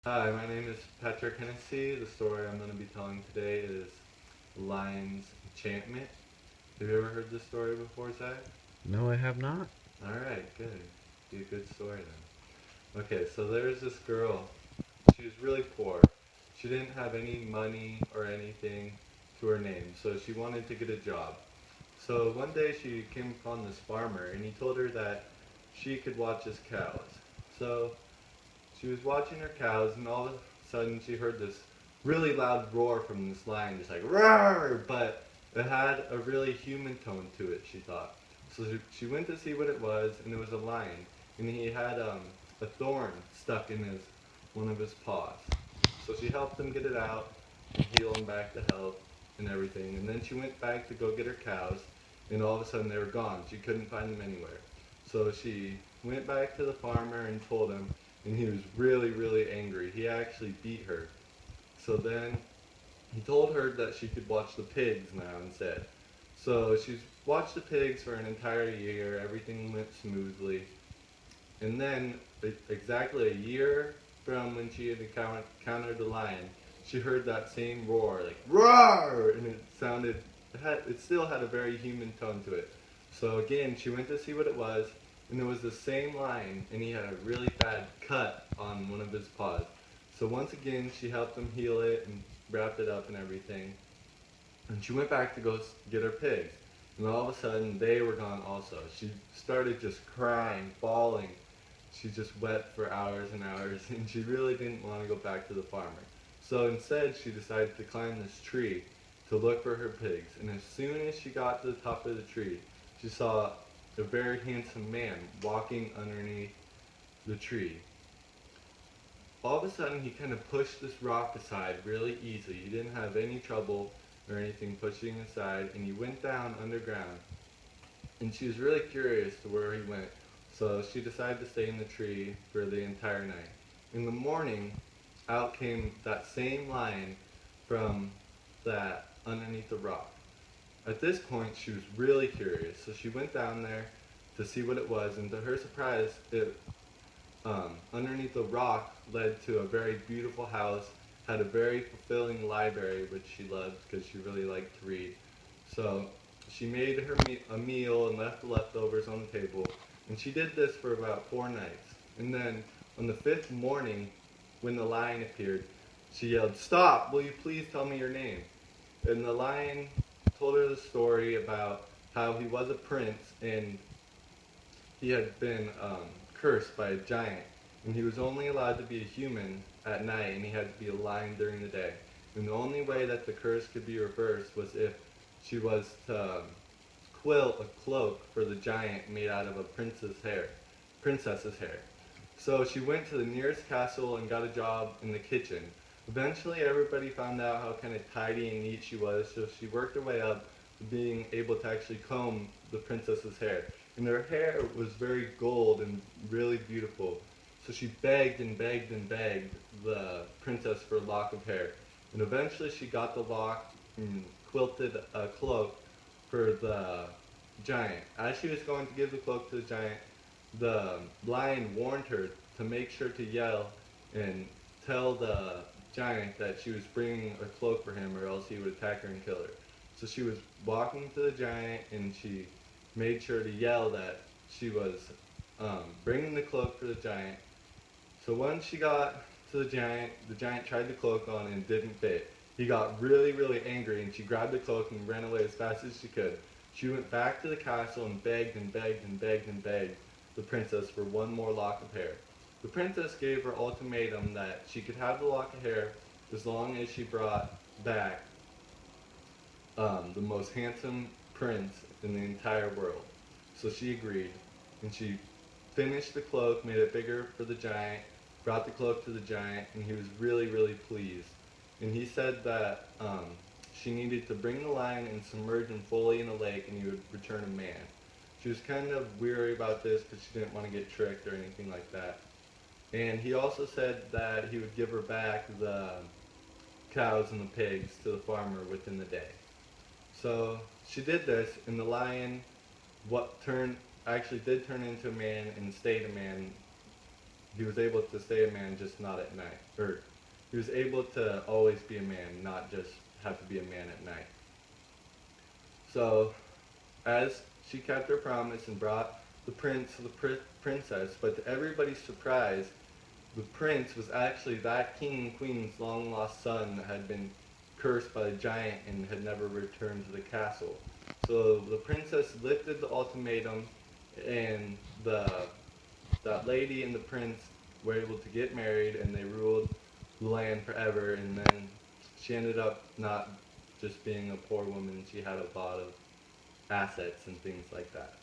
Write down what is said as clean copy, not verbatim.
Hi, my name is Patrick Hennessy. The story I'm going to be telling today is Lion's Enchantment. Have you ever heard this story before, Zach? No, I have not. Alright, good. Be a good story then. Okay, so there's this girl. She was really poor. She didn't have any money or anything to her name, so she wanted to get a job. So one day she came upon this farmer and he told her that she could watch his cows. So she was watching her cows, and all of a sudden she heard this really loud roar from this lion, just like roar, but it had a really human tone to it. She thought. So she went to see what it was, and it was a lion, and he had a thorn stuck in his one of his paws. So she helped him get it out and heal him back to health and everything. And then she went back to go get her cows, and all of a sudden they were gone. She couldn't find them anywhere. So she went back to the farmer and told him, and he was really, really angry. He actually beat her. So then he told her that she could watch the pigs now instead. So she's watched the pigs for an entire year. Everything went smoothly. And then, exactly a year from when she had encountered the lion, she heard that same roar, like roar, and it still had a very human tone to it. So again, she went to see what it was, and it was the same lion, and he had a really bad cut on one of his paws. So once again, she helped him heal it and wrapped it up and everything. And she went back to go get her pigs. And all of a sudden, they were gone also. She started just crying, bawling. She just wept for hours and hours, and she really didn't want to go back to the farmer. So instead, she decided to climb this tree to look for her pigs. And as soon as she got to the top of the tree, she saw a very handsome man walking underneath the tree. All of a sudden, he kind of pushed this rock aside really easily. He didn't have any trouble or anything pushing aside, and he went down underground. And she was really curious to where he went, so she decided to stay in the tree for the entire night. In the morning, out came that same lion from that underneath the rock. At this point, she was really curious, so she went down there to see what it was, and to her surprise, it underneath the rock led to a very beautiful house, had a very fulfilling library, which she loved because she really liked to read. So she made a meal and left the leftovers on the table, and she did this for about 4 nights. And then on the fifth morning, when the lion appeared, she yelled, "Stop! Will you please tell me your name?" And the lion told her the story about how he was a prince and he had been cursed by a giant, and he was only allowed to be a human at night, and he had to be a lion during the day. And the only way that the curse could be reversed was if she was to quilt a cloak for the giant made out of a princess's hair. So she went to the nearest castle and got a job in the kitchen. Eventually, everybody found out how kind of tidy and neat she was, so she worked her way up to being able to actually comb the princess's hair. And her hair was very gold and really beautiful. So she begged and begged and begged the princess for a lock of hair. And eventually she got the lock and quilted a cloak for the giant. As she was going to give the cloak to the giant, the lion warned her to make sure to yell and tell the giant that she was bringing a cloak for him or else he would attack her and kill her. So she was walking to the giant and she made sure to yell that she was bringing the cloak for the giant. So once she got to the giant tried the cloak on and it didn't fit. He got really, really angry and she grabbed the cloak and ran away as fast as she could. She went back to the castle and begged and begged and begged and begged the princess for one more lock of hair. The princess gave her ultimatum that she could have the lock of hair as long as she brought back the most handsome prince in the entire world. So she agreed, and she finished the cloak, made it bigger for the giant, brought the cloak to the giant, and he was really, really pleased. And he said that she needed to bring the lion and submerge him fully in a lake, and he would return a man. She was kind of weary about this because she didn't want to get tricked or anything like that. And he also said that he would give her back the cows and the pigs to the farmer within the day. So she did this, and the lion what turned actually did turn into a man and stayed a man he was able to stay a man, just not at night. Or he was able to always be a man, not just have to be a man at night. So, as she kept her promise and brought the prince to the princess, but to everybody's surprise, the prince was actually that king and queen's long lost son that had been cursed by the giant and had never returned to the castle. So the princess lifted the ultimatum, and that lady and the prince were able to get married, and they ruled the land forever. And then she ended up not just being a poor woman; she had a lot of assets and things like that.